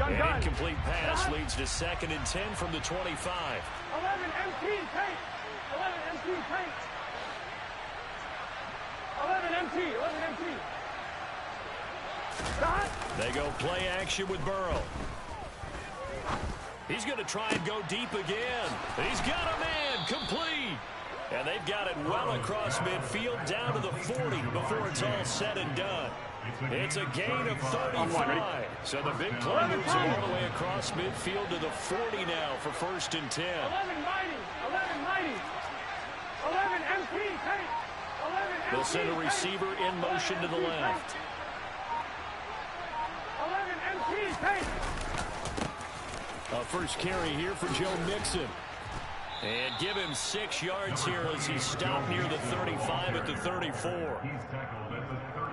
An incomplete pass leads to 2nd and 10 from the 25. 11 MT paint. 11 MT paint. 11 MT. 11 MT. They go play action with Burrow. He's going to try and go deep again. He's got a man complete. And they've got it well across midfield down to the 40 before it's all said and done. It's a gain of 35. So the big play moves him all the way across midfield to the 40 now for 1st and 10. 11 mighty. 11 mighty. 11 MP. 11 MP. They'll send a receiver in motion to the left. 11 MP. A first carry here for Joe Mixon. And give him 6 yards here as he stopped near the 35 at the 34.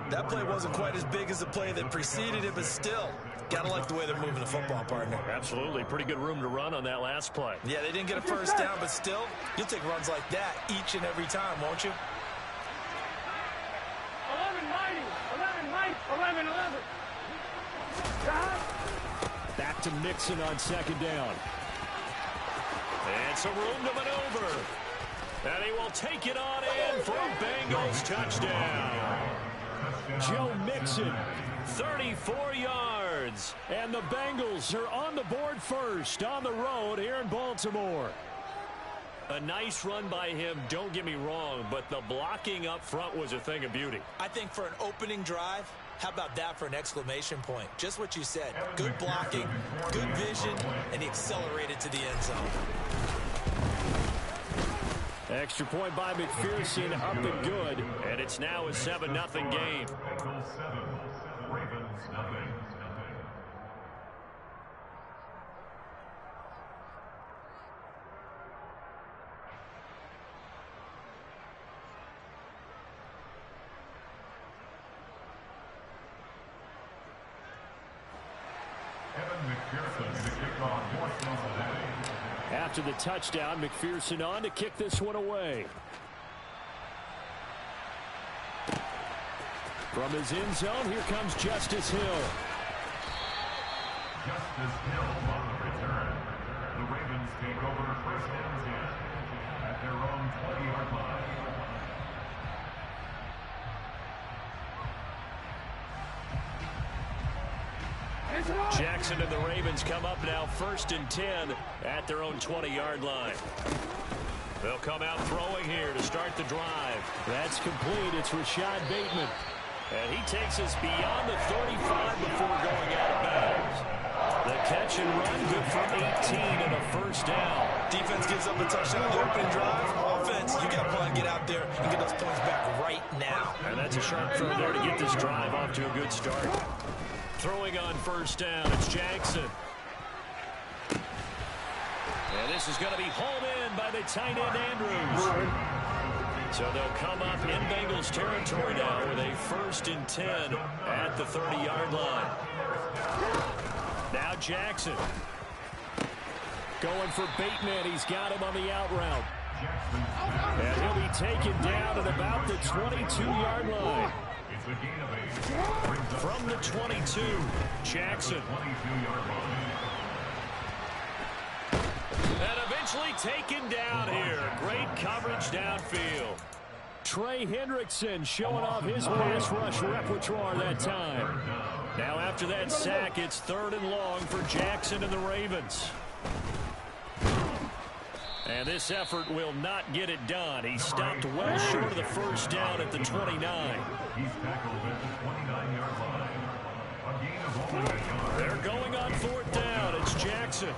That play wasn't quite as big as the play that preceded it, but still, gotta like the way they're moving the football, partner. Absolutely. Pretty good room to run on that last play. Yeah, they didn't get a first down, but still, you'll take runs like that each and every time, won't you? 11 mighty. 11 mighty. 11, 11. Back to Mixon on 2nd down. And some room to maneuver. And he will take it on in for a Bengals touchdown. Joe Mixon, 34 yards. And the Bengals are on the board first on the road here in Baltimore. A nice run by him, don't get me wrong, but the blocking up front was a thing of beauty. I think for an opening drive, how about that for an exclamation point? Just what you said. Good blocking, good vision, and he accelerated to the end zone. Extra point by McPherson, up and good. And it's now a 7-0 game. Ravens nothing. After the touchdown, McPherson on to kick this one away. From his end zone, here comes Justice Hill. Justice Hill on the return. The Ravens take over 1st and 10 at their own 20-yard line. Jackson and the Ravens come up now 1st and 10 at their own 20-yard line. They'll come out throwing here to start the drive. That's complete. It's Rashad Bateman. And he takes us beyond the 35 before going out of bounds. The catch and run, good for 18 and a 1st down. Defense gives up a touchdown on the opening drive. Offense, you got to get out there and get those points back right now. And that's a sharp throw there to get this drive off to a good start. Throwing on 1st down, it's Jackson. And this is going to be hauled in by the tight end Andrews. So they'll come up in Bengals territory now with a 1st and 10 at the 30-yard line. Now Jackson. Going for Bateman. He's got him on the out route. And he'll be taken down at about the 22-yard line. From the 22, Jackson. And eventually taken down here. Great coverage downfield. Trey Hendrickson showing off his pass rush repertoire that time. Now after that sack, it's 3rd and long for Jackson and the Ravens. And this effort will not get it done. He stopped well short of the 1st down at the 29. He's tackled at the 29-yard line. A gain of only a yard. They're going on 4th down. It's Jackson.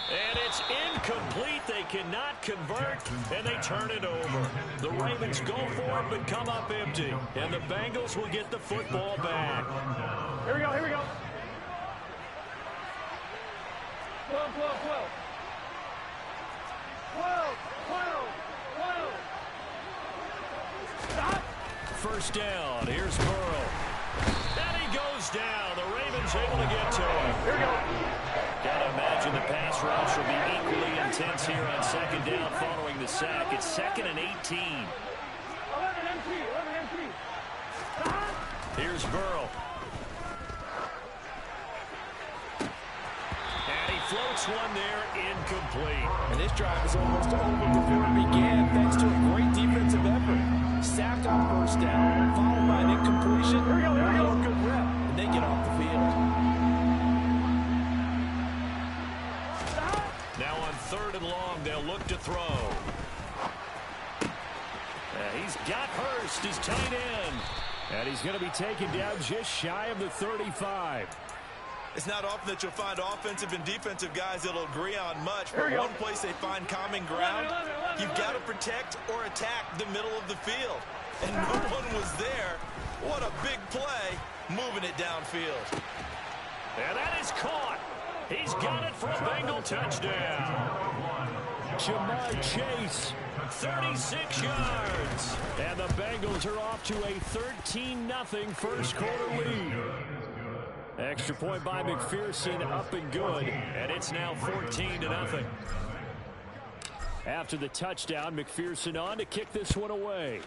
And it's incomplete. They cannot convert, and they turn it over. The Ravens go for it, but come up empty. And the Bengals will get the football back. Here we go, here we go. 12, 12, 12. 12, 12, 12. Stop. 1st down. Here's Burrow. And he goes down. The Ravens able to get to him. Here we go. Gotta imagine the pass rush will be equally intense here on 2nd down following the sack. It's 2nd and 18. 11 MP, 11 MP. Stop. Here's Burrow. Next one there, incomplete. And this drive is almost over before it began, thanks to a great defensive effort. Sack on first down, followed by an incompletion. Here we go. Good rep, and they get off the field. Now on 3rd and long, they'll look to throw. He's got Hurst, his tight end. And he's going to be taken down just shy of the 35. It's not often that you'll find offensive and defensive guys that'll agree on much, but one place they find common ground, you've got to protect or attack the middle of the field. And no one was there. What a big play, moving it downfield. And that is caught. He's got it for a Bengal touchdown. Jamar Chase, 36 yards. And the Bengals are off to a 13-0 first quarter lead. Extra point by McPherson, up and good. And it's now 14-0. After the touchdown, McPherson on to kick this one away.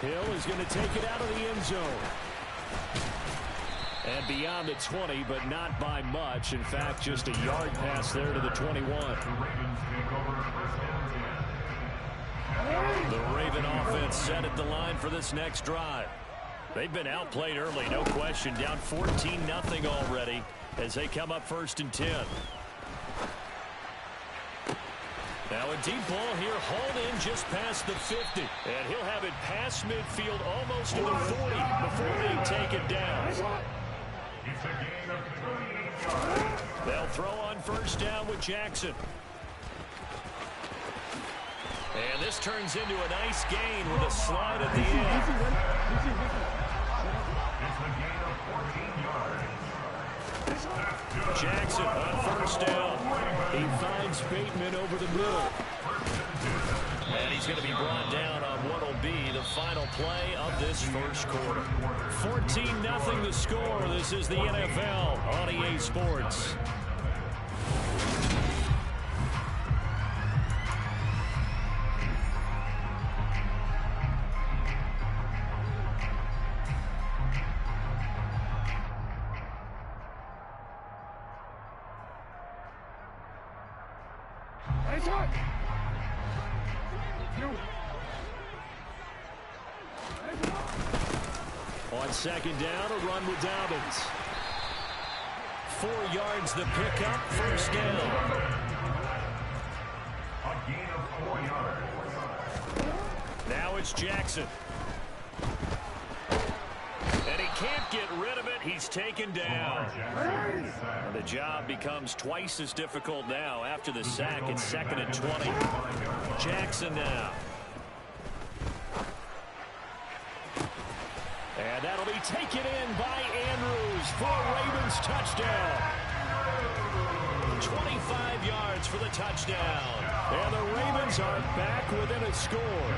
Hill is going to take it out of the end zone. And beyond the 20, but not by much. In fact, just a yard pass there to the 21. The Raven offense set at the line for this next drive. They've been outplayed early, no question. Down 14-0 already as they come up 1st and 10. Now a deep ball here, hauled in just past the 50. And he'll have it past midfield almost to the 40 before they take it down. They'll throw on 1st down with Jackson. And this turns into a nice gain with a slide at the end. Jackson on 1st down. He finds Bateman over the middle. And he's going to be brought down on what will be the final play of this first quarter. 14-0 the score. This is the NFL on EA Sports. On 2nd down, a run with Dobbins. 4 yards the pickup, 1st down. A gain of 4 yards. Now it's Jackson. And he can't get rid of it. He's taken down. And the job becomes twice as difficult now after the sack. It's 2nd and 20. Jackson now. And that'll be taken in by Andrews for a Ravens touchdown. 25 yards for the touchdown. And the Ravens are back within a score.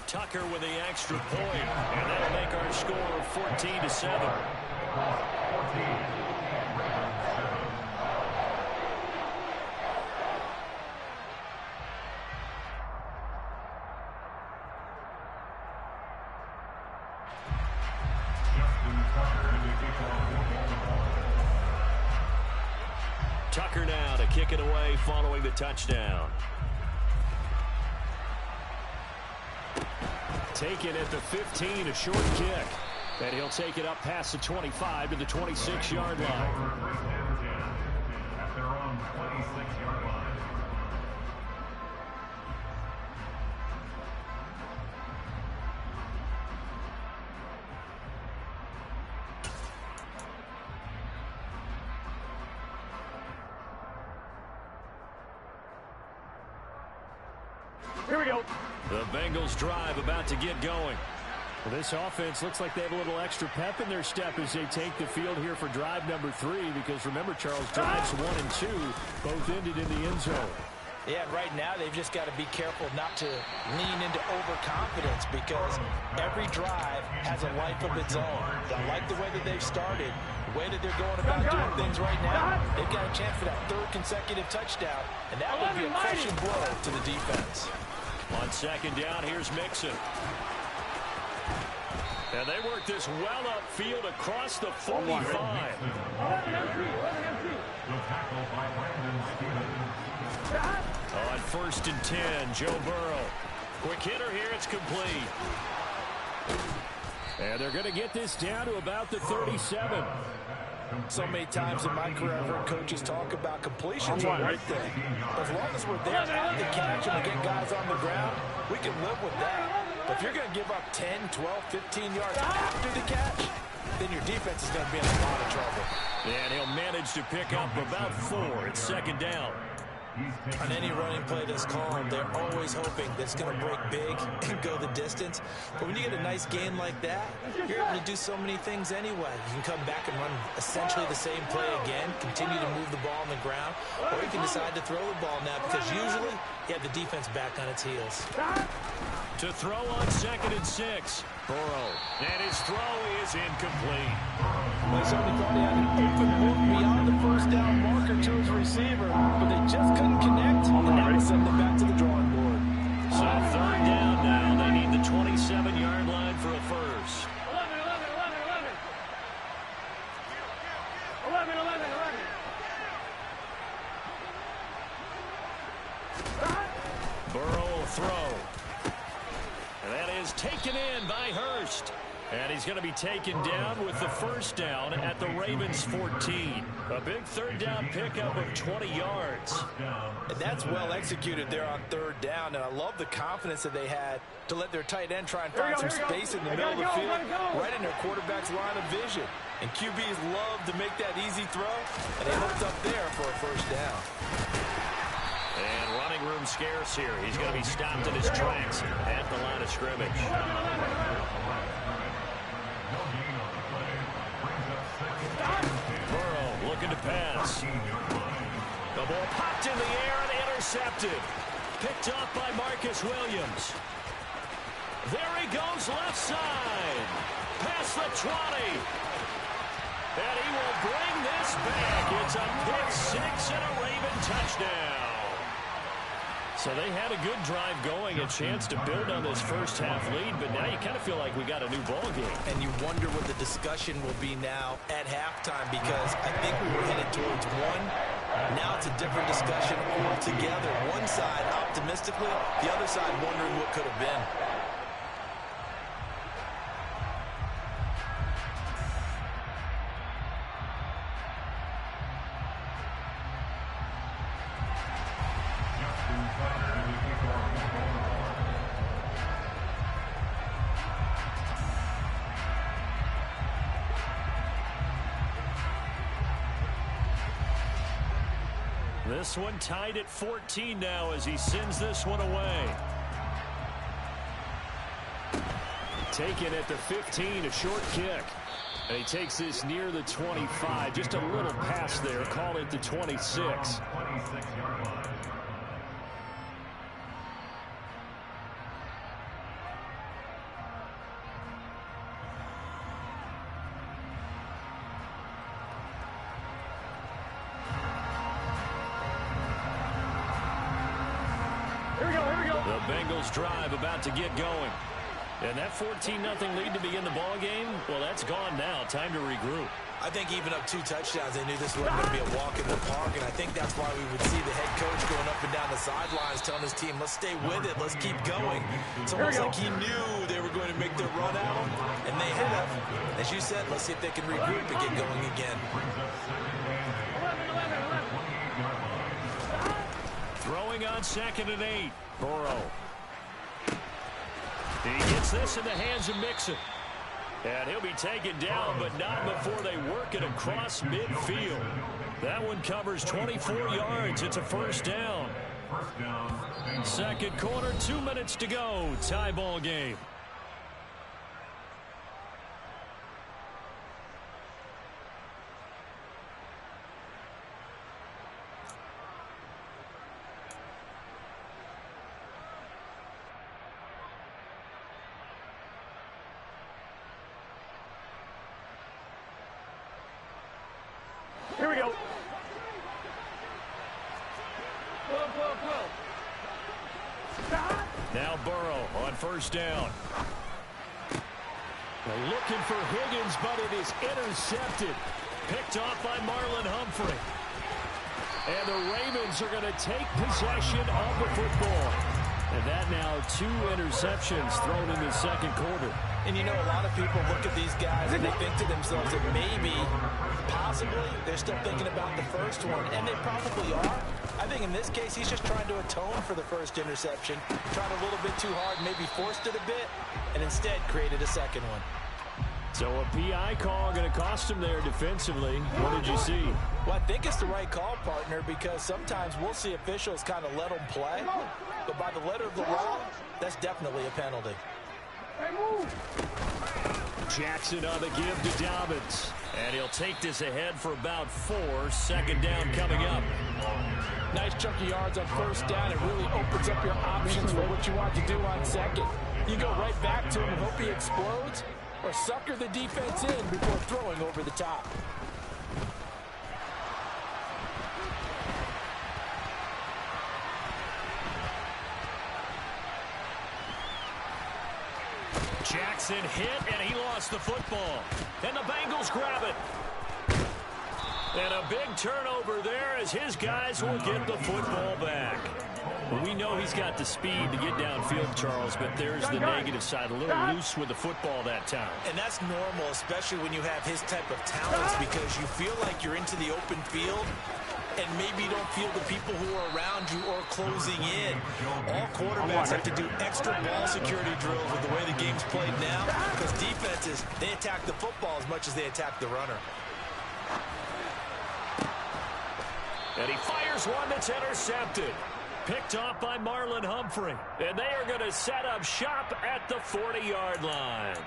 Tucker with the extra point. And that'll make our score 14-7. Tucker now to kick it away following the touchdown. Taken at the 15, a short kick. And he'll take it up past the 25 to the 26-yard line. At their own 26-yard line. Here we go. The Bengals drive about to get going. Well, this offense looks like they have a little extra pep in their step as they take the field here for drive number 3, because remember, Charles, drives 1 and 2 both ended in the end zone. Yeah, and right now they've just got to be careful not to lean into overconfidence, because every drive has a life of its own. I like the way that they've started, the way that they're going about doing things right now. They've got a chance for that 3rd consecutive touchdown, and that would be a crushing blow to the defense. On 2nd down, here's Mixon. And they work this well upfield across the 45. 11 MC. On 1st and 10, Joe Burrow. Quick hitter here, it's complete. And they're going to get this down to about the 37. So many times in my career, I've heard coaches talk about completions are right there. As long as we're there at the catch and we get guys on the ground, we can live with that. But if you're going to give up 10, 12, 15 yards after the catch, then your defense is going to be in a lot of trouble. And he'll manage to pick up about 4. It's 2nd down. On any running play that's called, they're always hoping that it's going to break big and go the distance. But when you get a nice game like that, you're able to do so many things anyway. You can come back and run essentially the same play again, continue to move the ball on the ground, or you can decide to throw the ball now because usually you have the defense back on its heels. To throw on 2nd and 6. Burrow. And his throw is incomplete. Well, somebody thought he had an open look beyond the 1st down marker to his receiver, but they just couldn't connect, and that will send them back to the drawing board. So 3rd down now. They need the 27-yard line for a first. 11. Burrow will throw. And that is taken in by Hurst. And he's going to be taken down with the 1st down at the Ravens' 14. A big 3rd down pickup of 20 yards. And that's well executed there on 3rd down. And I love the confidence that they had to let their tight end try and find some space in the middle of the field, right in their quarterback's line of vision. And QBs love to make that easy throw, and they hooked up there for a 1st down. And running room scarce here. He's going to be stopped in his tracks at the line of scrimmage. Burrow looking to pass. The ball popped in the air and intercepted. Picked up by Marcus Williams. There he goes left side. Past the 20. And he will bring this back. It's a pick 6 and a Raven touchdown. So they had a good drive going, a chance to build on this 1st half lead, but now you kind of feel like we got a new ball game. And you wonder what the discussion will be now at halftime, because I think we were headed towards one. Now it's a different discussion altogether. One side optimistically, the other side wondering what could have been. This one tied at 14 now as he sends this one away. Taken at the 15, a short kick. And he takes this near the 25. Just a little pass there. Call it the 26. The Bengals drive about to get going. And that 14-0 lead to begin the ball game, well, that's gone now. Time to regroup. I think even up 2 touchdowns, they knew this wasn't going to be a walk in the park, and I think that's why we would see the head coach going up and down the sidelines telling his team, let's stay with it, let's keep going. It's almost like he knew they were going to make their run out, and they have. As you said, let's see if they can regroup and get going again. Throwing on 2nd and 8. Burrow. He gets this in the hands of Mixon. And he'll be taken down, but not before they work it across midfield. That one covers 24 yards. It's a 1st down. 2nd quarter, 2 minutes to go. Tie ball game. Here we go. Now Burrow on 1st down. They're looking for Higgins, but it is intercepted. Picked off by Marlon Humphrey. And the Ravens are going to take possession of the football. And that now 2 interceptions thrown in the second quarter. And you know, a lot of people look at these guys and they think to themselves that maybe, possibly, they're still thinking about the first one. And they probably are. I think in this case, he's just trying to atone for the first interception. Tried a little bit too hard, maybe forced it a bit, and instead created a second one. So a PI call going to cost him there defensively. What did you see? Well, I think it's the right call, partner, because sometimes we'll see officials kind of let them play. But by the letter of the law, that's definitely a penalty. Jackson on the give to Dobbins. And he'll take this ahead for about 4. Second down coming up. Nice chunk of yards on first down. It really opens up your options for what you want to do on second. You go right back to him and hope he explodes, or sucker the defense in before throwing over the top. Jackson hit, and he lost the football. And the Bengals grab it. And a big turnover there as his guys will get the football back. We know he's got the speed to get downfield, Charles, but there's the negative side. A little loose with the football that time. And that's normal, especially when you have his type of talents, because you feel like you're into the open field and maybe you don't feel the people who are around you or closing in. All quarterbacks have to do extra ball security drills with the way the game's played now, because defenses, they attack the football as much as they attack the runner. And he fires one that's intercepted. Picked off by Marlon Humphrey. And they are going to set up shop at the 40-yard line.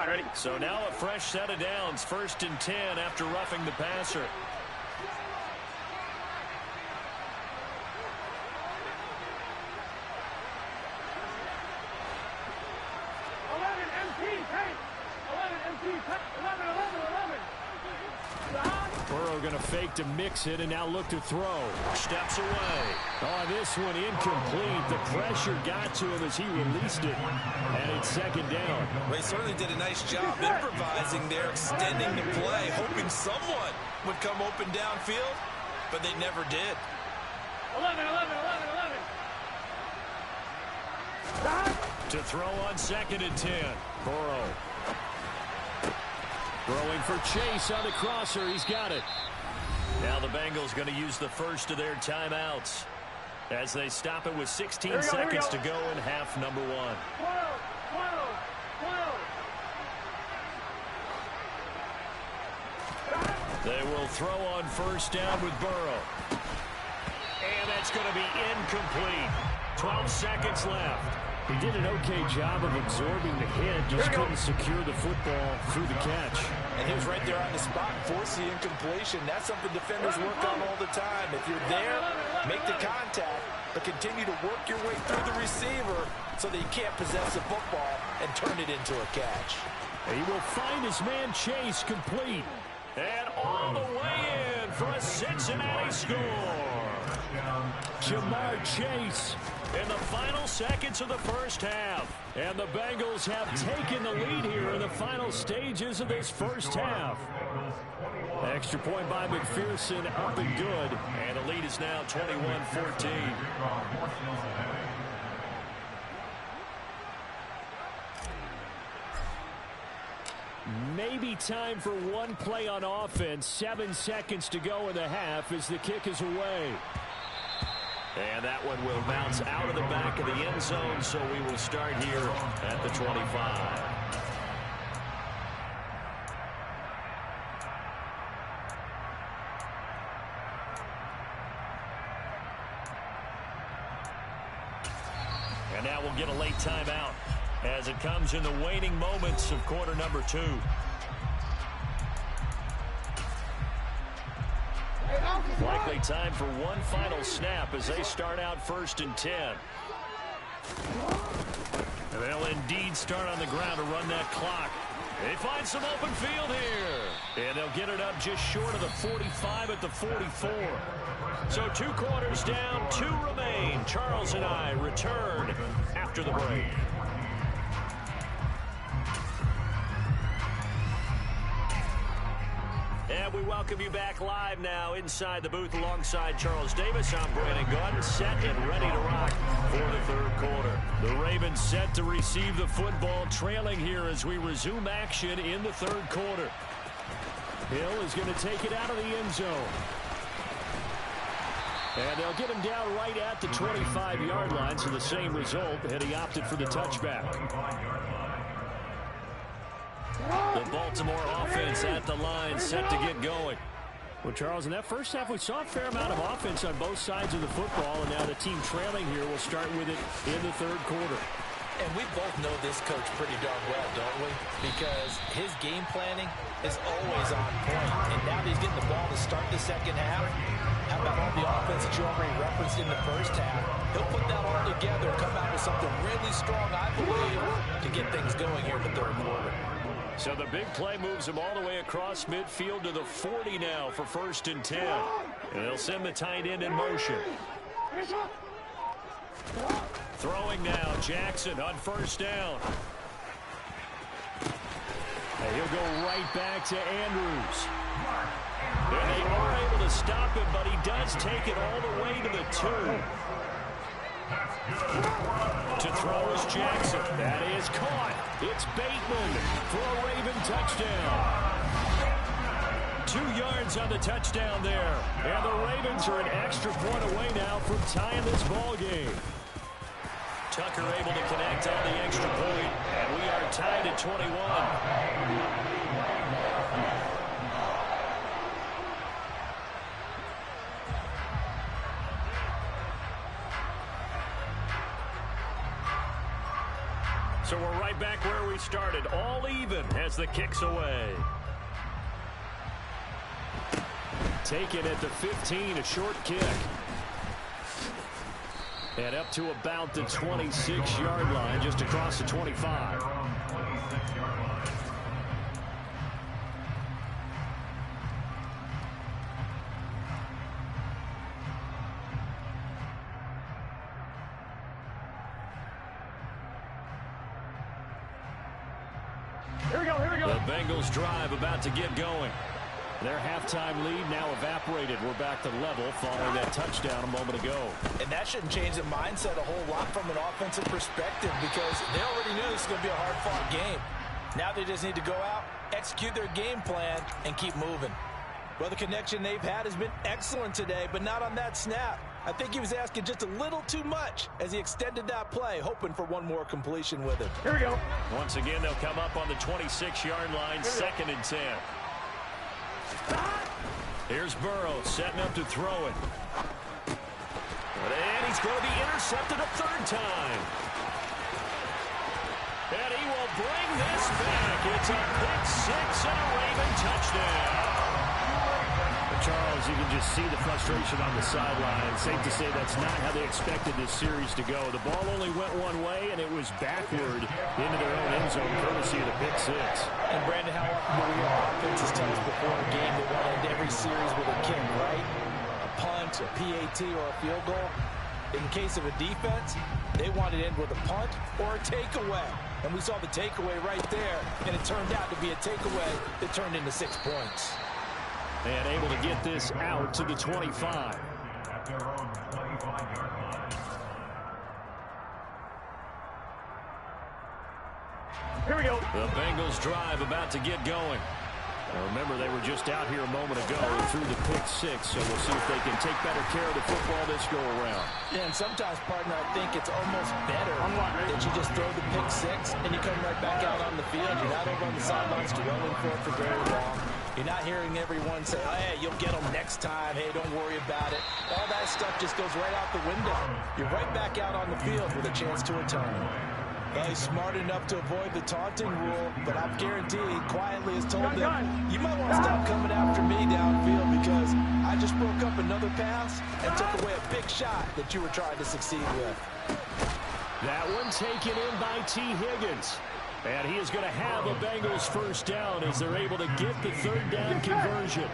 Ready? So now a fresh set of downs. 1st and 10 after roughing the passer. Burrow going to fake to mix it and now look to throw. Steps away. Oh, this one incomplete. The pressure got to him as he released it. And it's 2nd down. Well, he certainly did a nice job improvising there, extending the play, hoping someone would come open downfield, but they never did. 11. To throw on 2nd and 10. Burrow. Throwing for Chase on the crosser. He's got it. Now the Bengals going to use the first of their timeouts as they stop it with 16 seconds to go in half number 1. 12. They will throw on 1st down with Burrow. And that's going to be incomplete. 12 seconds left. He did an okay job of absorbing the hit, just couldn't secure the football through the catch. And he was right there on the spot, force the incompletion. That's something defenders work on all the time. If you're there, make the contact, but continue to work your way through the receiver so that you can't possess the football and turn it into a catch. He will find his man Chase complete. And all the way in for a Cincinnati score. Jamar Chase in the final seconds of the first half. And the Bengals have taken the lead here in the final stages of this first half. Extra point by McPherson, up and good. And the lead is now 21-14. Maybe time for one play on offense. 7 seconds to go in the half as the kick is away. And that one will bounce out of the back of the end zone, so we will start here at the 25. And now we'll get a late timeout as it comes in the waning moments of quarter number 2. Likely time for one final snap as they start out 1st and 10. And they'll indeed start on the ground to run that clock. They find some open field here. And they'll get it up just short of the 45 at the 44. So 2 quarters down, 2 remain. Charles and I return after the break. And we welcome you back live now inside the booth alongside Charles Davis. I'm Brandon Gunn, set and ready to rock for the 3rd quarter. The Ravens set to receive the football, trailing here as we resume action in the 3rd quarter. Hill is going to take it out of the end zone. And they'll get him down right at the 25-yard line, so the same result, and he opted for the touchback. The Baltimore offense at the line, set to get going. Well, Charles, in that first half, we saw a fair amount of offense on both sides of the football, and now the team trailing here will start with it in the 3rd quarter. And we both know this coach pretty darn well, don't we? Because his game planning is always on point. And now that he's getting the ball to start the 2nd half, how about all the offense that you already referenced in the 1st half? He'll put that all together and come out with something really strong, I believe, to get things going here in the 3rd quarter. So the big play moves him all the way across midfield to the 40 now for 1st and 10. And they'll send the tight end in motion. Throwing now, Jackson on 1st down. And he'll go right back to Andrews. And they are able to stop him, but he does take it all the way to the 2. To throw is Jackson. That is caught. It's Bateman for a Raven touchdown. 2 yards on the touchdown there. And the Ravens are an extra point away now from tying this ball game. Tucker able to connect on the extra point, and we are tied at 21. So we're right back where we started, all even as the kick's away. Taken at the 15, a short kick. And up to about the 26-yard line, just across the 25. Here we go, here we go. The Bengals drive about to get going. Their halftime lead now evaporated. We're back to level following that touchdown a moment ago. And that shouldn't change the mindset a whole lot from an offensive perspective because they already knew this was going to be a hard-fought game. Now they just need to go out, execute their game plan, and keep moving. Well, the connection they've had has been excellent today, but not on that snap. I think he was asking just a little too much as he extended that play, hoping for one more completion with it. Here we go. Once again, they'll come up on the 26-yard line, 2nd and 10. Here's Burrow setting up to throw it. And he's going to be intercepted a 3rd time. And he will bring this back. It's a pick 6 and a Raven touchdown. Charles, you can just see the frustration on the sideline. Safe to say that's not how they expected this series to go. The ball only went one way, and it was backward into their own end zone, courtesy of the pick 6. And, Brandon, how often do we hear offenses tell us before a game they want to end every series with a kick, right? A punt, a PAT, or a field goal. In case of a defense, they want to end with a punt or a takeaway. And we saw the takeaway right there, and it turned out to be a takeaway that turned into 6 points. And able to get this out to the 25. At their own 25-yard line. Here we go. The Bengals drive about to get going. Now remember, they were just out here a moment ago and threw the pick 6, so we'll see if they can take better care of the football this go-around. Yeah, and sometimes, partner, I think it's almost better that you just throw the pick 6 and you come right back out on the field. You're not over on the sidelines dwelling for very long. You're not hearing everyone say, hey, you'll get them next time. Hey, don't worry about it. All that stuff just goes right out the window. You're right back out on the field with a chance to return. Well, he's smart enough to avoid the taunting rule, but I'm guaranteed quietly has told them, you might want to stop coming after me downfield because I just broke up another pass and took away a big shot that you were trying to succeed with. That one taken in by T. Higgins. And he is going to have a Bengals first down as they're able to get the third down conversion.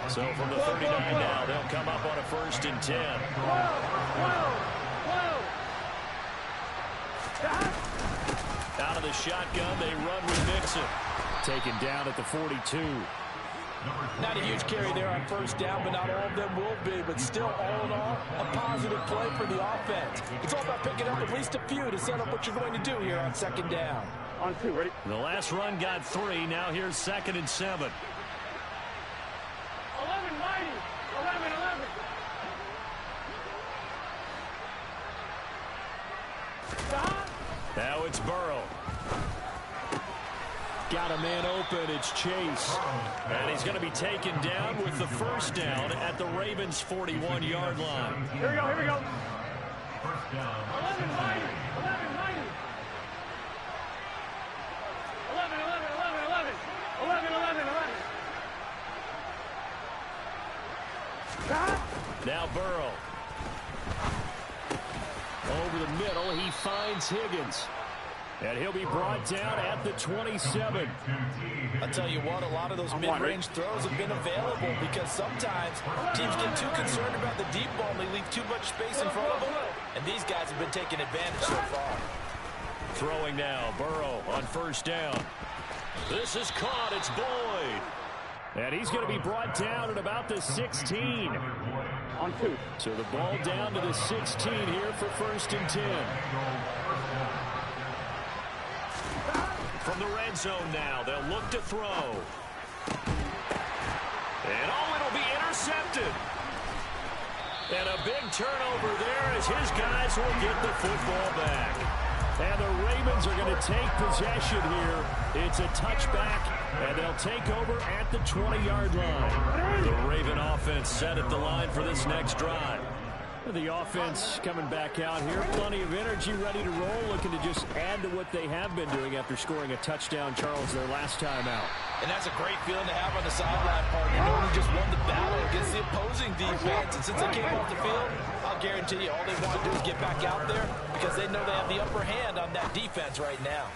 So from the 39 now, they'll come up on a 1st and 10. Out of the shotgun, they run with Mixon. Taken down at the 42. Not a huge carry there on 1st down, but not all of them will be. But still, all in all, a positive play for the offense. It's all about picking up at least a few to set up what you're going to do here on 2nd down. On 2, ready? The last run got 3. Now here's 2nd and 7. 11, mighty. 11. Stop. Now it's Burrow. Got a man open. It's Chase. And he's going to be taken down with the first down at the Ravens' 41-yard line. Here we go. First down. 11, mighty. 11. Stop. Now Burrow. Over the middle, he finds Higgins. And he'll be brought down at the 27. I'll tell you what, a lot of those mid-range throws have been available because sometimes teams get too concerned about the deep ball and they leave too much space in front of them. And these guys have been taking advantage so far. Throwing now, Burrow on 1st down. This is caught. It's Boyd. And he's going to be brought down at about the 16. On 2. So the ball down to the 16 here for 1st and 10. From the red zone now, they'll look to throw. And it'll be intercepted. And a big turnover there as his guys will get the football back. And the Ravens are going to take possession here. It's a touchback, and they'll take over at the 20-yard line. The Raven offense set at the line for this next drive. The offense coming back out here. Plenty of energy, ready to roll, looking to just add to what they have been doing after scoring a touchdown, Charles, their last time out. And that's a great feeling to have on the sideline, partner, knowing you just won the battle against the opposing defense. And since they came off the field, I'll guarantee you all they want to do is get back out there because they know they have the upper hand on that defense right now.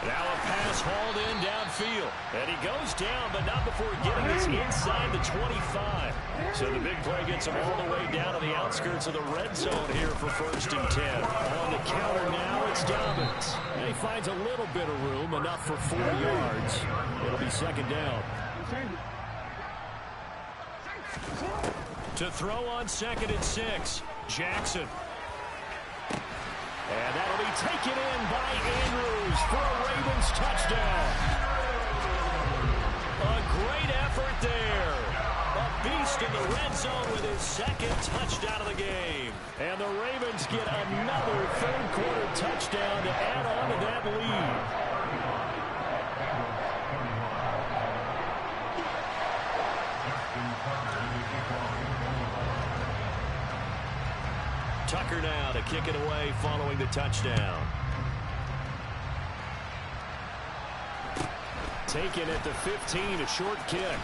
Now a pass hauled in downfield. And he goes down, but not before getting us inside the 25. So the big play gets him all the way down to the outskirts of the red zone here for 1st and 10. On the counter now, it's Dobbins. And he finds a little bit of room, enough for 4 yards. It'll be 2nd down. To throw on 2nd and 6, Jackson. And that'll be taken in by Andrews for a Ravens touchdown. A great effort there. A beast in the red zone with his 2nd touchdown of the game. And the Ravens get another 3rd quarter touchdown to add on to that lead. Tucker now to kick it away following the touchdown. Taken at the 15, a short kick.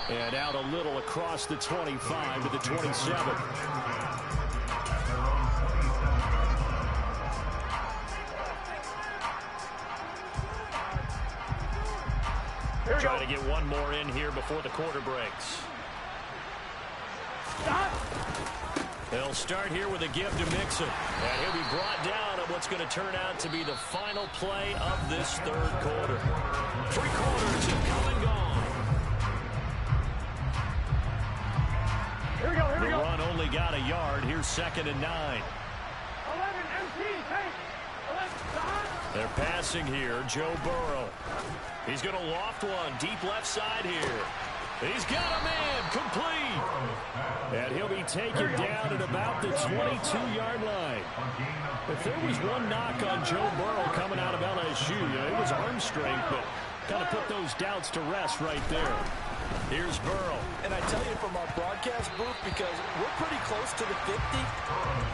And out a little across the 25 to the 27. Trying to get one more in here before the quarter breaks. Stop. They'll start here with a give to Mixon. And he'll be brought down at what's going to turn out to be the final play of this 3rd quarter. 3 quarters have come and gone. Here we go. The run only got a yard. Here's 2nd and 9. 11, MT, take. 11, stop. They're passing here. Joe Burrow. He's going to loft one deep left side here. He's got a man complete. And he'll be taken down at about the 22-yard line. If there was one knock on Joe Burrow coming out of LSU, it was arm strength, but kind of put those doubts to rest right there. Here's Burrow. And I tell you from our broadcast booth, because we're pretty close to the 50,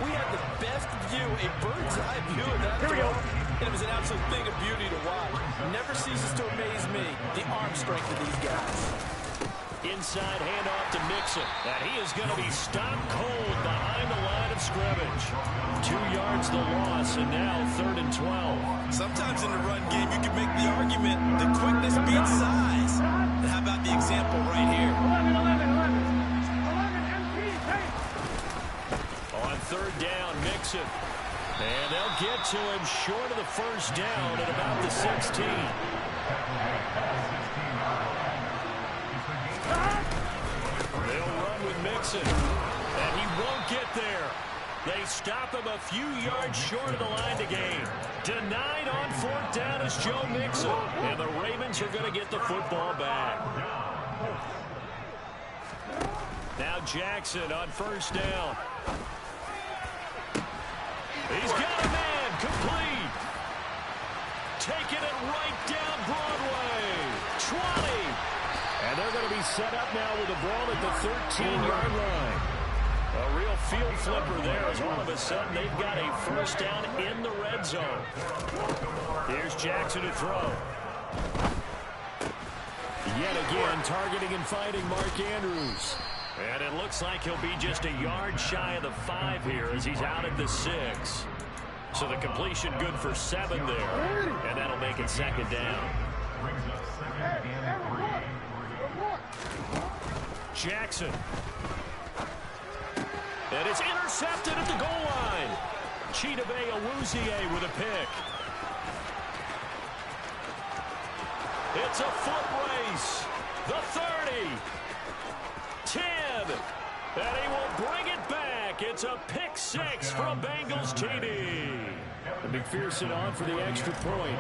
we had the best view, a bird's eye view of that throw. And it was an absolute thing of beauty to watch. Never ceases to amaze me, the arm strength of these guys. Inside handoff to Mixon. Mixon. And he is going to be stopped cold behind the line of scrimmage. 2 yards the loss, and now 3rd and 12. Sometimes in the run game, you can make the argument that quickness beats size. And how about the example right here? 11 MP, take. On 3rd down, Mixon. And they'll get to him short of the 1st down at about the 16. They'll run with Mixon. And he won't get there. They stop him a few yards short of the line to gain. Denied on 4th down is Joe Mixon. And the Ravens are going to get the football back. Now Jackson on 1st down. He's got a man, complete. Taking it right down Broadway. 20. And they're going to be set up now with the ball at the 13-yard line. A real field flipper there as all of a sudden they've got a 1st down in the red zone. Here's Jackson to throw. Yet again, targeting and finding Mark Andrews. And it looks like he'll be just a yard shy of the 5 here as he's out at the 6. So the completion good for 7 there. And that'll make it 2nd down. Jackson. And it's intercepted at the goal line. Chidobe Awuzie with a pick. It's a foot race. The 30. 10. And he will bring it back. It's a pick 6 from Bengals TD. And McPherson on for the extra point.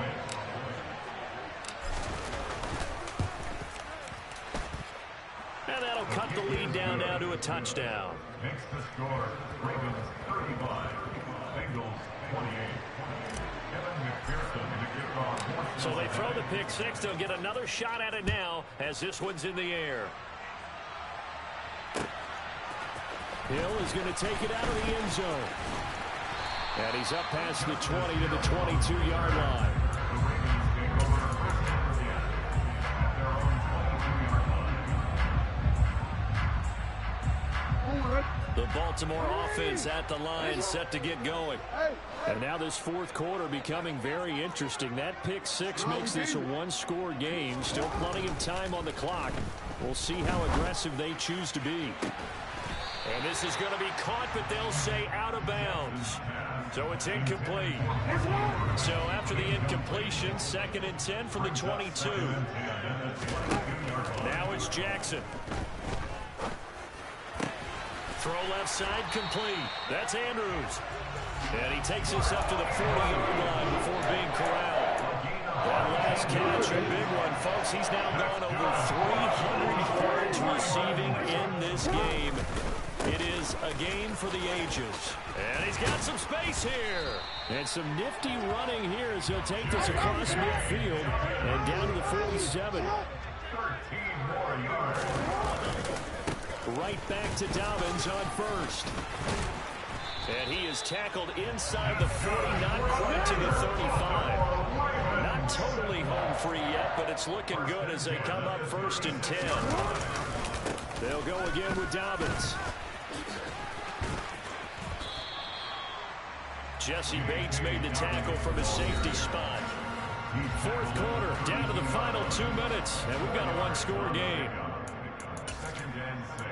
And that'll cut the lead down now to a touchdown. Makes the score Ravens 35, Bengals 28. Kevin McPherson to kick off. So they throw the pick 6. They'll get another shot at it now as this one's in the air. Hill is going to take it out of the end zone. And he's up past the 20 to the 22-yard line. The Ravens take over 1st and 10 at their own 22-yard line. The Baltimore offense at the line, set to get going. And now this 4th quarter becoming very interesting. That pick 6 makes this a 1-score game. Still plenty of time on the clock. We'll see how aggressive they choose to be. And this is going to be caught, but they'll say out of bounds. So it's incomplete. So after the incompletion, 2nd and 10 from the 22. Now it's Jackson. Throw left side, complete. That's Andrews. And he takes us up to the 40-yard line before being corralled. That last catch, a big one, folks. He's now gone over 300 yards receiving in this game. It is a game for the ages. And he's got some space here. And some nifty running here as he'll take this across midfield and down to the 47. 13 more yards. Right back to Dobbins on 1st. And he is tackled inside the 40, not quite to the 35. Not totally home free yet, but it's looking good as they come up 1st and 10. They'll go again with Dobbins. Jesse Bates made the tackle from his safety spot. 4th quarter, down to the final 2 minutes, and we've got a 1-score game. 2nd and 6.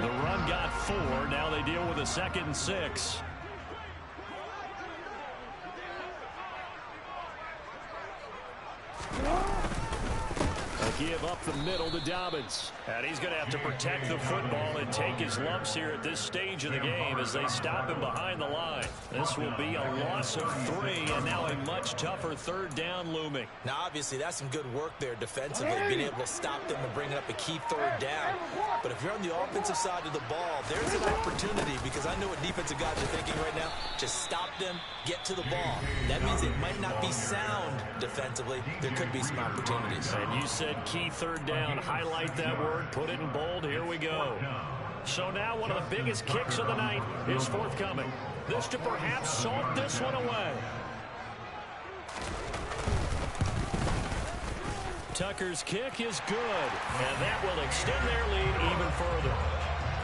The run got 4. Now they deal with a 2nd and 6. A give up the middle to Dobbins. And he's going to have to protect the football and take his lumps here at this stage of the game as they stop him behind the line. This will be a loss of 3, and now a much tougher 3rd down looming. Now, obviously, that's some good work there defensively, being able to stop them and bring up a key 3rd down. But if you're on the offensive side of the ball, there's an opportunity, because I know what defensive guys are thinking right now. Just stop them, get to the ball. That means it might not be sound defensively. There could be some opportunities. And you said key 3rd down. Highlight that word. Put it in bold. Here we go. So now one of the biggest kicks of the night is forthcoming. This to perhaps salt this one away. Tucker's kick is good, and that will extend their lead even further.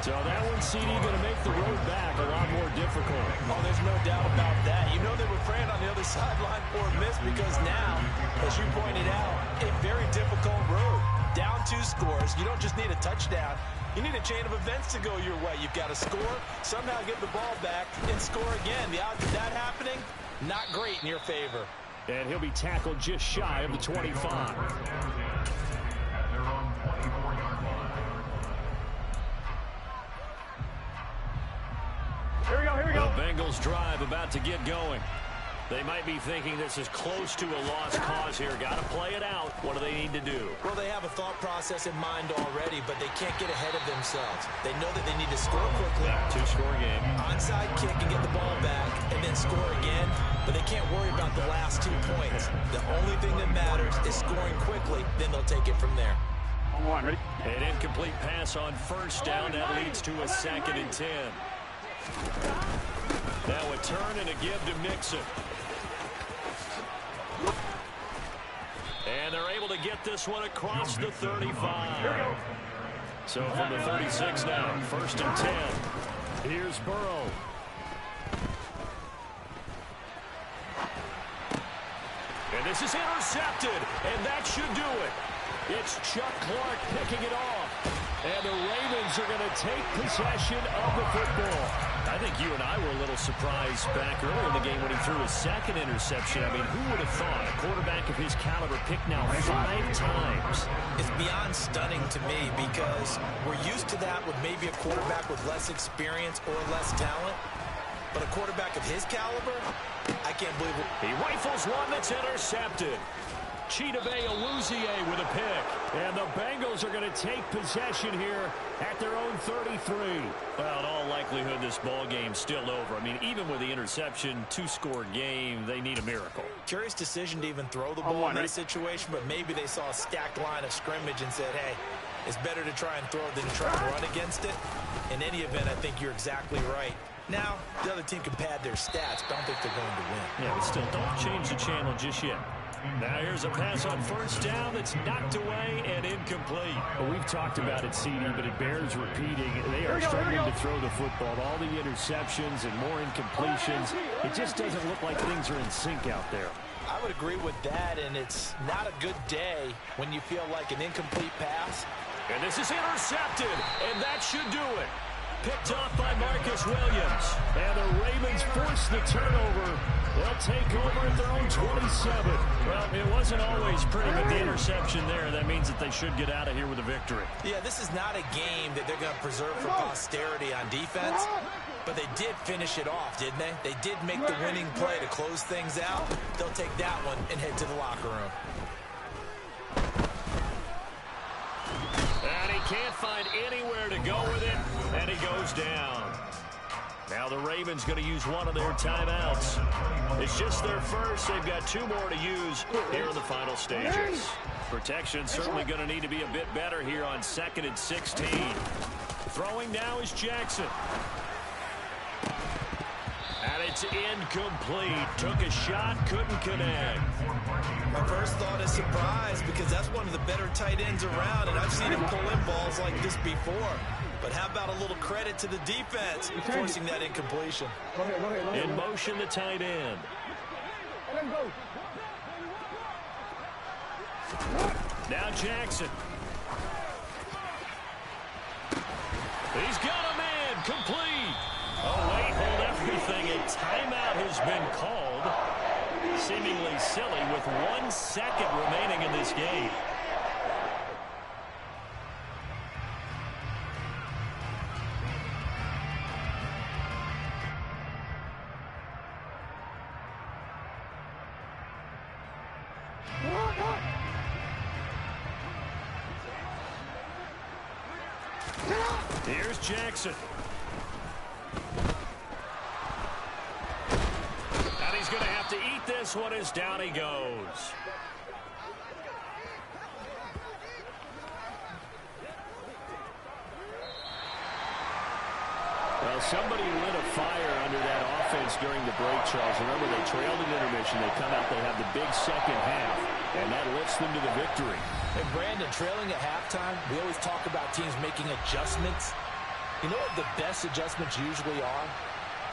So that one, CD, going to make the road back a lot more difficult. Oh, there's no doubt about that. You know they were praying on the other sideline for a miss because now, as you pointed out, a very difficult road. Down 2 scores. You don't just need a touchdown. You need a chain of events to go your way. You've got to score, somehow get the ball back, and score again. The odds of that happening, not great in your favor. And he'll be tackled just shy of the 25. Here we go, here we go. The Bengals drive about to get going. They might be thinking this is close to a lost cause here. Got to play it out. What do they need to do? Well, they have a thought process in mind already, but they can't get ahead of themselves. They know that they need to score quickly. 2-score game. Onside kick and get the ball back and then score again, but they can't worry about the last 2 points. The only thing that matters is scoring quickly, then they'll take it from there. On, ready? An incomplete pass on first down. That leads to a 2nd and 10. Now a turn and a give to Mixon. And they're able to get this one across the 35. So from the 36 now, 1st and 10. Here's Burrow. And this is intercepted, and that should do it. It's Chuck Clark picking it off. And the Ravens are going to take possession of the football. I think you and I were a little surprised back earlier in the game when he threw his 2nd interception. I mean, who would have thought a quarterback of his caliber picked now 5 times? It's beyond stunning to me because we're used to that with maybe a quarterback with less experience or less talent. But a quarterback of his caliber, I can't believe it. He rifles one that's intercepted. Chidobe Awuzie with a pick. And the Bengals are going to take possession here at their own 33. Well, in all likelihood, this ball game's still over. I mean, even with the interception, 2-score game, they need a miracle. Curious decision to even throw the ball in that situation, but maybe they saw a stacked line of scrimmage and said, hey, it's better to try and throw it than to try and run against it. In any event, I think you're exactly right. Now, the other team can pad their stats, but I don't think they're going to win. Yeah, but still, don't change the channel just yet. Now here's a pass on first down that's knocked away and incomplete. Well, we've talked about it, CD, but it bears repeating. They are struggling to throw the football. All the interceptions and more incompletions. It just doesn't look like things are in sync out there. I would agree with that, and it's not a good day when you feel like an incomplete pass. And this is intercepted, and that should do it. Picked off by Marcus Williams. And the Ravens force the turnover. They'll take over at their own 27. Well, it wasn't always pretty, but the interception there, that means that they should get out of here with a victory. Yeah, this is not a game that they're going to preserve for posterity on defense, but they did finish it off, didn't they? They did make the winning play to close things out. They'll take that one and head to the locker room. And he can't find anywhere to go with it, and he goes down. Now the Ravens going to use one of their timeouts. It's just their first. They've got 2 more to use here in the final stages. Protection certainly going to need to be a bit better here on 2nd and 16. Throwing now is Jackson. And it's incomplete. Took a shot, couldn't connect. My first thought is surprise because that's one of the better tight ends around, and I've seen him pull in balls like this before. But how about a little credit to the defense forcing that incompletion? In motion, the tight end. Now Jackson. He's got a man, complete. Oh, wait, hold everything. A timeout has been called. Seemingly silly with 1 second remaining in this game. Here's Jackson. And he's going to have to eat this one as down he goes. Well, somebody lit a fire under that offense during the break, Charles. Remember, they trailed in intermission. They come out, they have the big second half, and that lifts them to the victory. And Brandon, trailing at halftime, we always talk about teams making adjustments. You know what the best adjustments usually are?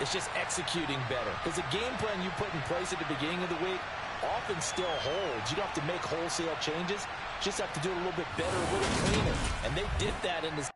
It's just executing better. Because the game plan you put in place at the beginning of the week often still holds. You don't have to make wholesale changes. Just have to do it a little bit better, a little cleaner. And they did that in this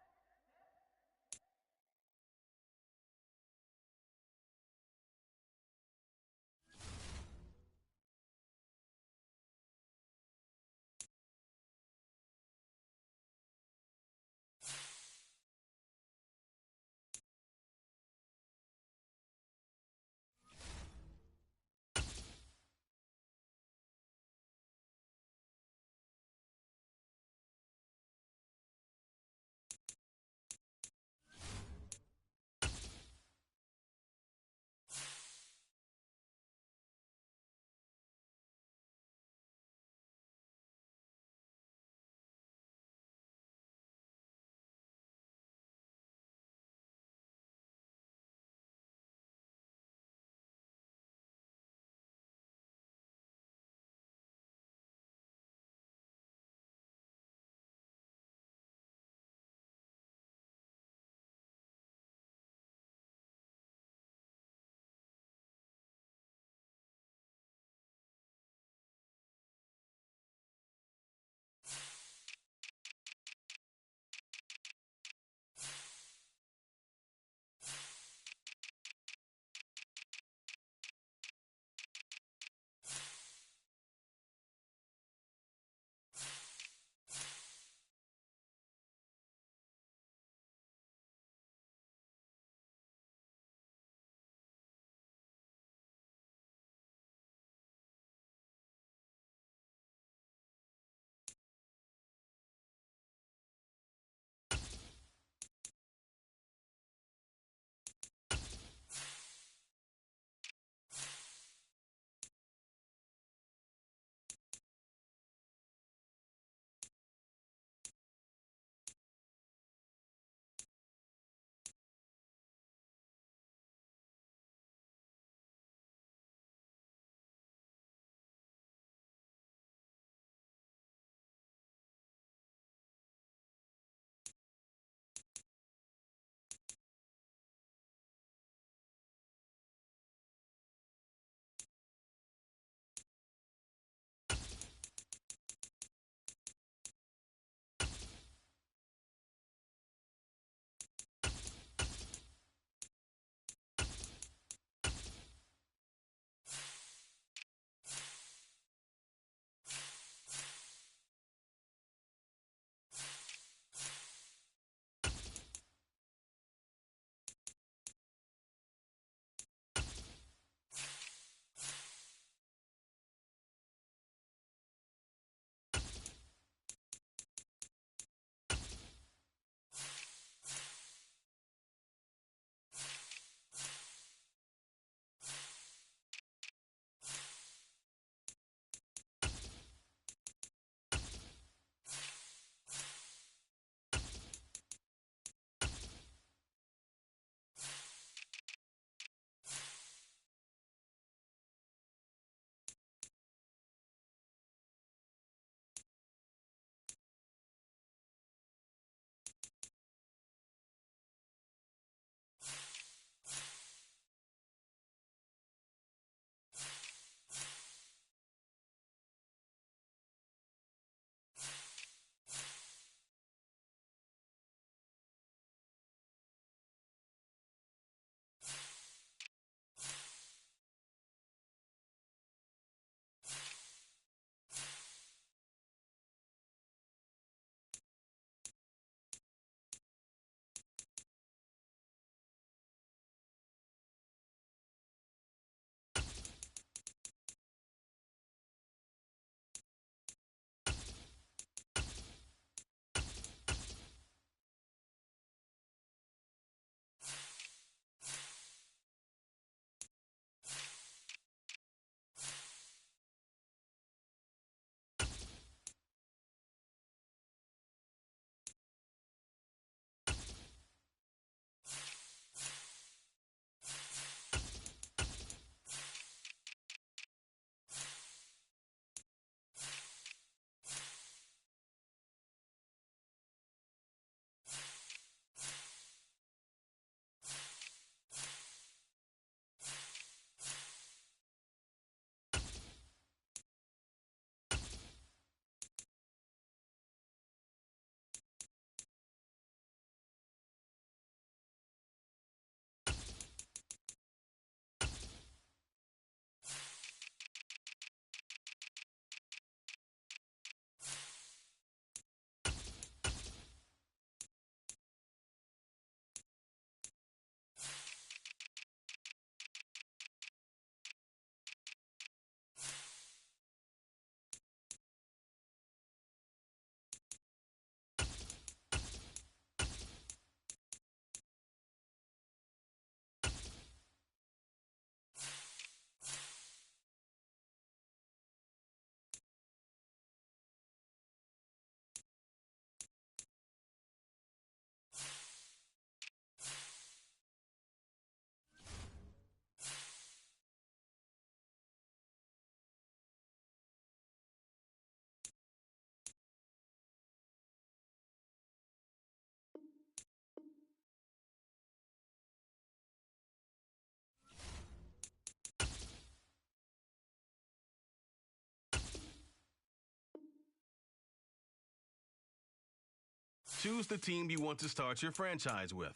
Choose the team you want to start your franchise with.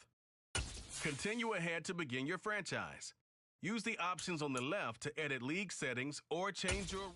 Continue ahead to begin your franchise. Use the options on the left to edit league settings or change your